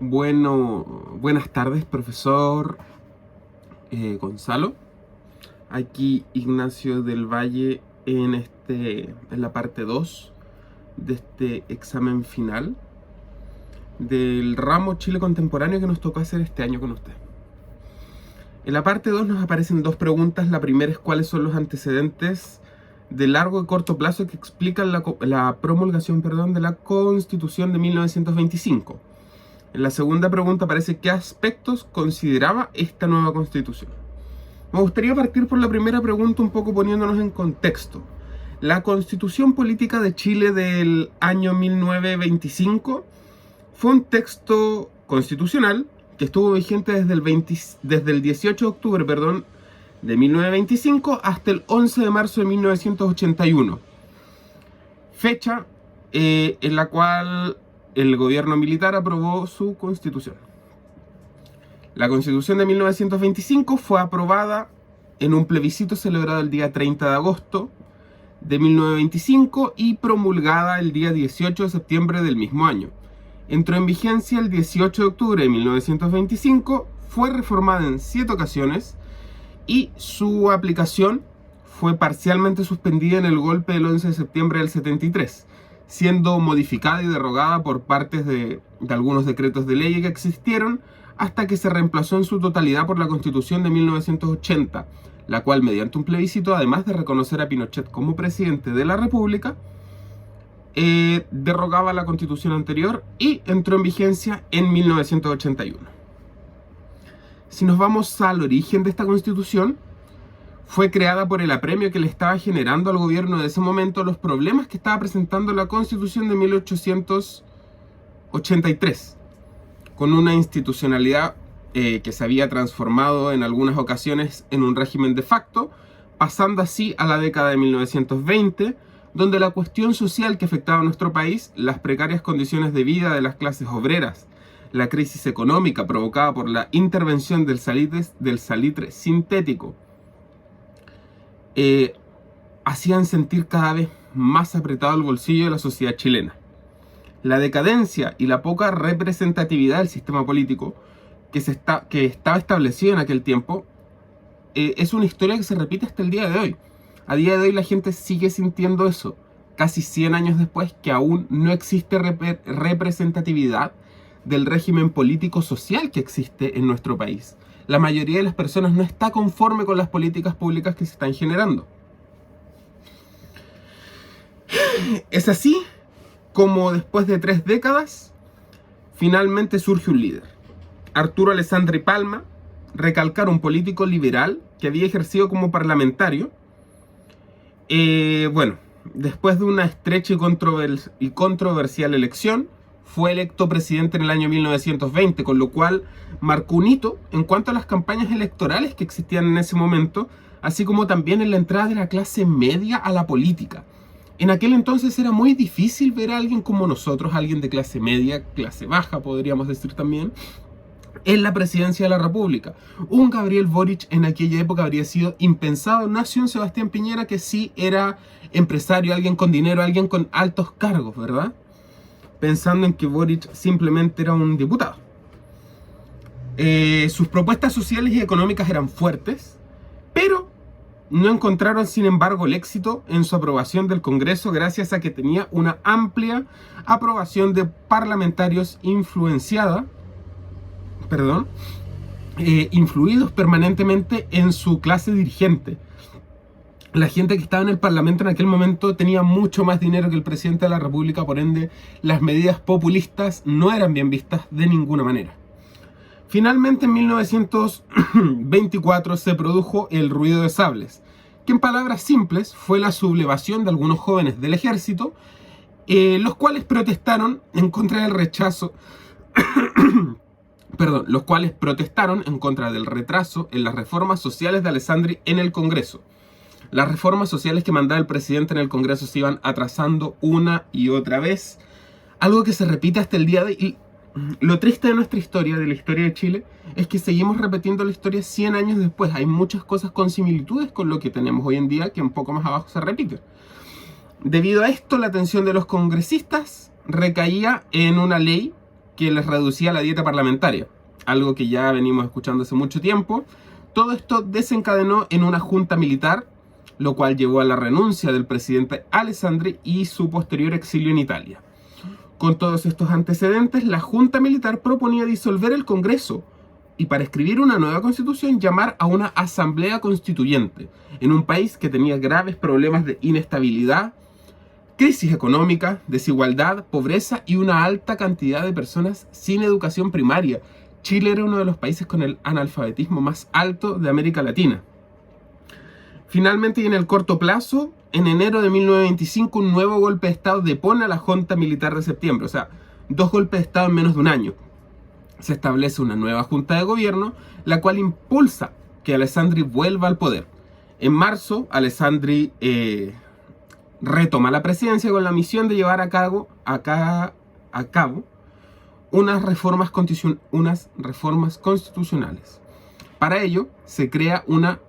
Bueno, buenas tardes, profesor Gonzalo. Aquí Ignacio del Valle en la parte 2 de este examen final del ramo Chile Contemporáneo que nos tocó hacer este año con usted. En la parte 2 nos aparecen dos preguntas. La primera es cuáles son los antecedentes de largo y corto plazo que explican la promulgación de la Constitución de 1925. En la segunda pregunta aparece qué aspectos consideraba esta nueva Constitución. Me gustaría partir por la primera pregunta un poco poniéndonos en contexto. La Constitución Política de Chile del año 1925 fue un texto constitucional que estuvo vigente desde el 18 de octubre de 1925 hasta el 11 de marzo de 1981. Fecha en la cual el gobierno militar aprobó su constitución. La Constitución de 1925 fue aprobada en un plebiscito celebrado el día 30 de agosto de 1925 y promulgada el día 18 de septiembre del mismo año. Entró en vigencia el 18 de octubre de 1925, fue reformada en 7 ocasiones y su aplicación fue parcialmente suspendida en el golpe del 11 de septiembre del 73, siendo modificada y derogada por partes de algunos decretos de ley que existieron, hasta que se reemplazó en su totalidad por la Constitución de 1980, la cual, mediante un plebiscito, además de reconocer a Pinochet como presidente de la República, derogaba la Constitución anterior y entró en vigencia en 1981. Si nos vamos al origen de esta Constitución, fue creada por el apremio que le estaba generando al gobierno de ese momento los problemas que estaba presentando la Constitución de 1883, con una institucionalidad que se había transformado en algunas ocasiones en un régimen de facto, pasando así a la década de 1920, donde la cuestión social que afectaba a nuestro país, las precarias condiciones de vida de las clases obreras, la crisis económica provocada por la intervención del salitre sintético, hacían sentir cada vez más apretado el bolsillo de la sociedad chilena. La decadencia y la poca representatividad del sistema político que estaba establecido en aquel tiempo es una historia que se repite hasta el día de hoy. A día de hoy la gente sigue sintiendo eso, casi 100 años después, que aún no existe representatividad del régimen político-social que existe en nuestro país. La mayoría de las personas no está conforme con las políticas públicas que se están generando. Es así como después de 3 décadas, finalmente surge un líder. Arturo Alessandri Palma, recalcar un político liberal que había ejercido como parlamentario. Después de una estrecha y controversial elección, fue electo presidente en el año 1920, con lo cual marcó un hito en cuanto a las campañas electorales que existían en ese momento, así como también en la entrada de la clase media a la política. En aquel entonces era muy difícil ver a alguien como nosotros, alguien de clase media, clase baja podríamos decir también, en la presidencia de la República. Un Gabriel Boric en aquella época habría sido impensado. Nació un Sebastián Piñera que sí era empresario, alguien con dinero, alguien con altos cargos, ¿verdad? Pensando en que Boric simplemente era un diputado. Sus propuestas sociales y económicas eran fuertes, pero no encontraron, sin embargo, el éxito en su aprobación del Congreso, gracias a que tenía una amplia aprobación de parlamentarios influidos permanentemente en su clase dirigente. La gente que estaba en el Parlamento en aquel momento tenía mucho más dinero que el presidente de la República, por ende las medidas populistas no eran bien vistas de ninguna manera. Finalmente en 1924 se produjo el ruido de sables, que en palabras simples fue la sublevación de algunos jóvenes del ejército, los cuales protestaron en contra del retraso en las reformas sociales de Alessandri en el Congreso. Las reformas sociales que mandaba el presidente en el Congreso se iban atrasando una y otra vez, algo que se repite hasta el día de hoy. Y lo triste de nuestra historia, de la historia de Chile, es que seguimos repitiendo la historia 100 años después. Hay muchas cosas con similitudes con lo que tenemos hoy en día que un poco más abajo se repiten. Debido a esto, la atención de los congresistas recaía en una ley que les reducía la dieta parlamentaria, algo que ya venimos escuchando hace mucho tiempo. Todo esto desencadenó en una junta militar, lo cual llevó a la renuncia del presidente Alessandri y su posterior exilio en Italia. Con todos estos antecedentes, la junta militar proponía disolver el Congreso y, para escribir una nueva constitución, llamar a una asamblea constituyente en un país que tenía graves problemas de inestabilidad, crisis económica, desigualdad, pobreza y una alta cantidad de personas sin educación primaria. Chile era uno de los países con el analfabetismo más alto de América Latina. Finalmente, y en el corto plazo, en enero de 1925, un nuevo golpe de Estado depone a la Junta Militar de septiembre. O sea, 2 golpes de Estado en menos de un año. Se establece una nueva Junta de Gobierno, la cual impulsa que Alessandri vuelva al poder. En marzo, Alessandri retoma la presidencia con la misión de llevar a cabo unas reformas constitucionales. Para ello, se crea una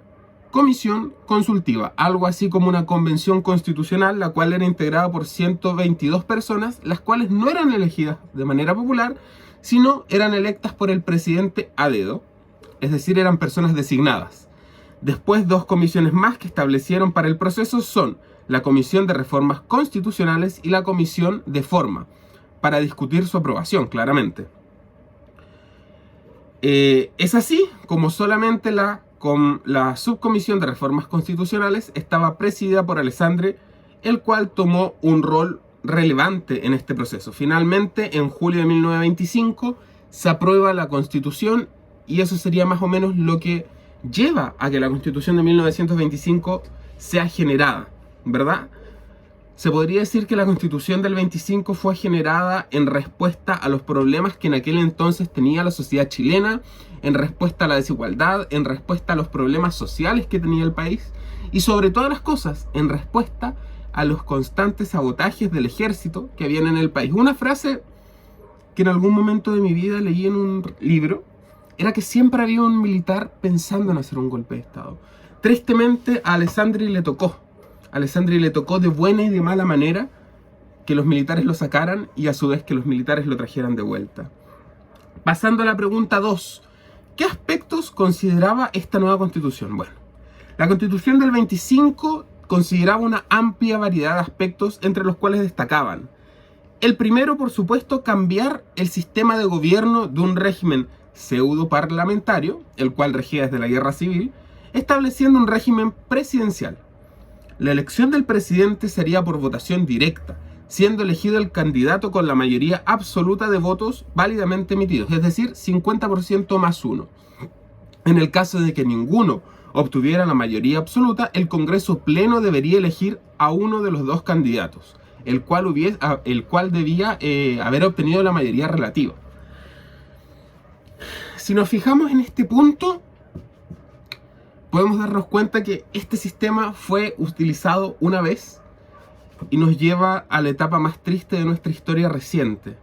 comisión consultiva, algo así como una convención constitucional, la cual era integrada por 122 personas, las cuales no eran elegidas de manera popular, sino eran electas por el presidente a dedo, es decir, eran personas designadas. Después, 2 comisiones más que establecieron para el proceso son la Comisión de Reformas Constitucionales y la Comisión de Forma, para discutir su aprobación, claramente. Es así como solamente la subcomisión de reformas constitucionales estaba presidida por Alessandri, el cual tomó un rol relevante en este proceso. Finalmente, en julio de 1925, se aprueba la Constitución, y eso sería más o menos lo que lleva a que la Constitución de 1925 sea generada, ¿verdad? Se podría decir que la Constitución del 25 fue generada en respuesta a los problemas que en aquel entonces tenía la sociedad chilena, en respuesta a la desigualdad, en respuesta a los problemas sociales que tenía el país y, sobre todas las cosas, en respuesta a los constantes sabotajes del ejército que habían en el país. Una frase que en algún momento de mi vida leí en un libro era que siempre había un militar pensando en hacer un golpe de Estado. Tristemente, a Alessandri le tocó. Alessandri le tocó de buena y de mala manera que los militares lo sacaran y a su vez que los militares lo trajeran de vuelta. Pasando a la pregunta 2. ¿Qué aspectos consideraba esta nueva constitución? Bueno, la constitución del 25 consideraba una amplia variedad de aspectos, entre los cuales destacaban: el primero, por supuesto, cambiar el sistema de gobierno de un régimen pseudo parlamentario, el cual regía desde la guerra civil, estableciendo un régimen presidencial. La elección del presidente sería por votación directa, siendo elegido el candidato con la mayoría absoluta de votos válidamente emitidos, es decir, 50% más 1. En el caso de que ninguno obtuviera la mayoría absoluta, el Congreso Pleno debería elegir a uno de los 2 candidatos, el cual debía haber obtenido la mayoría relativa. Si nos fijamos en este punto, podemos darnos cuenta que este sistema fue utilizado una vez y nos lleva a la etapa más triste de nuestra historia reciente.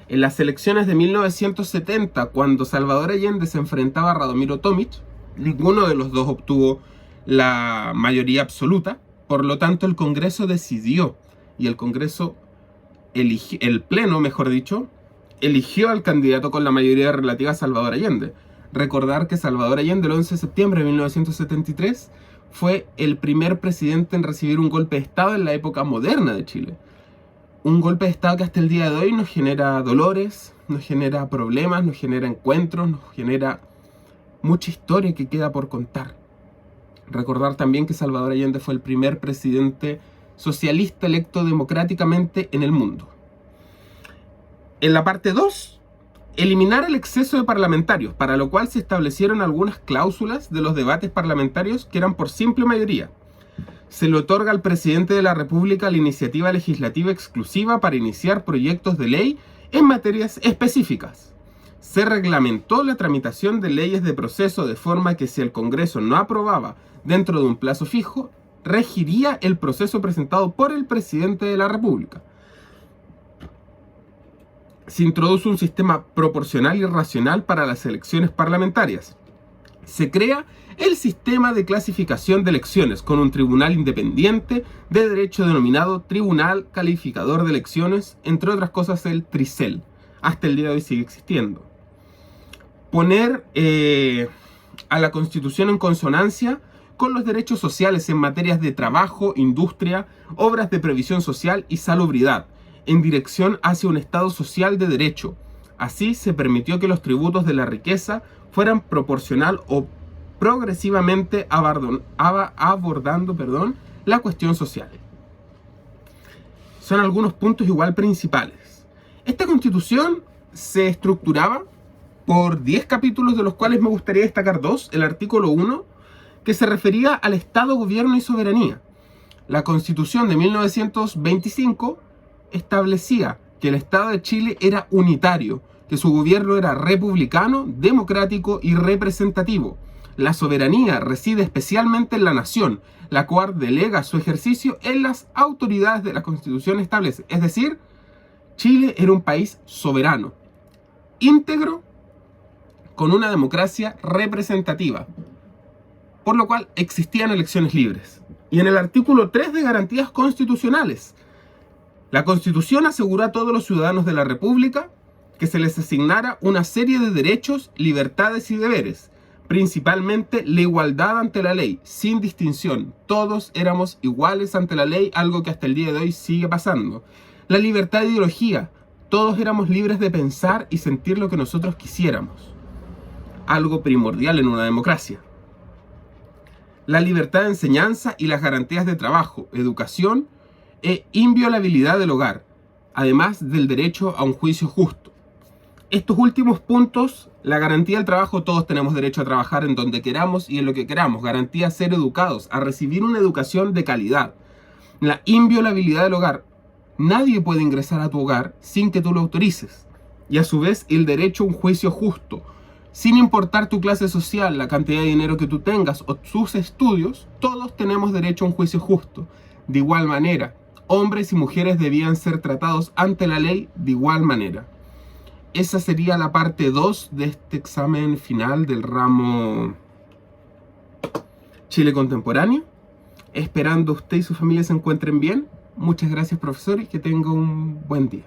En las elecciones de 1970, cuando Salvador Allende se enfrentaba a Radomiro Tomic, ninguno de los 2 obtuvo la mayoría absoluta. Por lo tanto, el Congreso decidió, y el Pleno, mejor dicho, eligió al candidato con la mayoría relativa a Salvador Allende. Recordar que Salvador Allende, el 11 de septiembre de 1973, fue el primer presidente en recibir un golpe de Estado en la época moderna de Chile. Un golpe de Estado que hasta el día de hoy nos genera dolores, nos genera problemas, nos genera encuentros, nos genera mucha historia que queda por contar. Recordar también que Salvador Allende fue el primer presidente socialista electo democráticamente en el mundo. En la parte 2, eliminar el exceso de parlamentarios, para lo cual se establecieron algunas cláusulas de los debates parlamentarios que eran por simple mayoría. Se le otorga al presidente de la República la iniciativa legislativa exclusiva para iniciar proyectos de ley en materias específicas. Se reglamentó la tramitación de leyes de proceso de forma que si el Congreso no aprobaba dentro de un plazo fijo, regiría el proceso presentado por el presidente de la República. Se introduce un sistema proporcional y racional para las elecciones parlamentarias. Se crea el sistema de clasificación de elecciones con un tribunal independiente de derecho denominado Tribunal Calificador de Elecciones, entre otras cosas el TRICEL, hasta el día de hoy sigue existiendo. Poner a la Constitución en consonancia con los derechos sociales en materias de trabajo, industria, obras de previsión social y salubridad, en dirección hacia un Estado social de derecho. Así se permitió que los tributos de la riqueza fueran proporcional o progresivamente abordando la cuestión social. Son algunos puntos igual principales. Esta Constitución se estructuraba por 10 capítulos, de los cuales me gustaría destacar 2. El artículo 1, que se refería al Estado, gobierno y soberanía. La Constitución de 1925 establecía que el Estado de Chile era unitario, que su gobierno era republicano, democrático y representativo. La soberanía reside especialmente en la nación, la cual delega su ejercicio en las autoridades de la Constitución establece. Es decir, Chile era un país soberano, íntegro, con una democracia representativa, por lo cual existían elecciones libres. Y en el artículo 3 de garantías constitucionales, la Constitución aseguró a todos los ciudadanos de la República que se les asignara una serie de derechos, libertades y deberes, principalmente la igualdad ante la ley, sin distinción. Todos éramos iguales ante la ley, algo que hasta el día de hoy sigue pasando. La libertad de ideología, todos éramos libres de pensar y sentir lo que nosotros quisiéramos, algo primordial en una democracia. La libertad de enseñanza y las garantías de trabajo, educación e inviolabilidad del hogar, además del derecho a un juicio justo. Estos últimos puntos, la garantía del trabajo, todos tenemos derecho a trabajar en donde queramos y en lo que queramos. Garantía a ser educados, a recibir una educación de calidad. La inviolabilidad del hogar, nadie puede ingresar a tu hogar sin que tú lo autorices. Y a su vez, el derecho a un juicio justo. Sin importar tu clase social, la cantidad de dinero que tú tengas o tus estudios, todos tenemos derecho a un juicio justo. De igual manera, hombres y mujeres debían ser tratados ante la ley de igual manera. Esa sería la parte 2 de este examen final del ramo Chile Contemporáneo. Esperando usted y su familia se encuentren bien. Muchas gracias, profesor, y que tenga un buen día.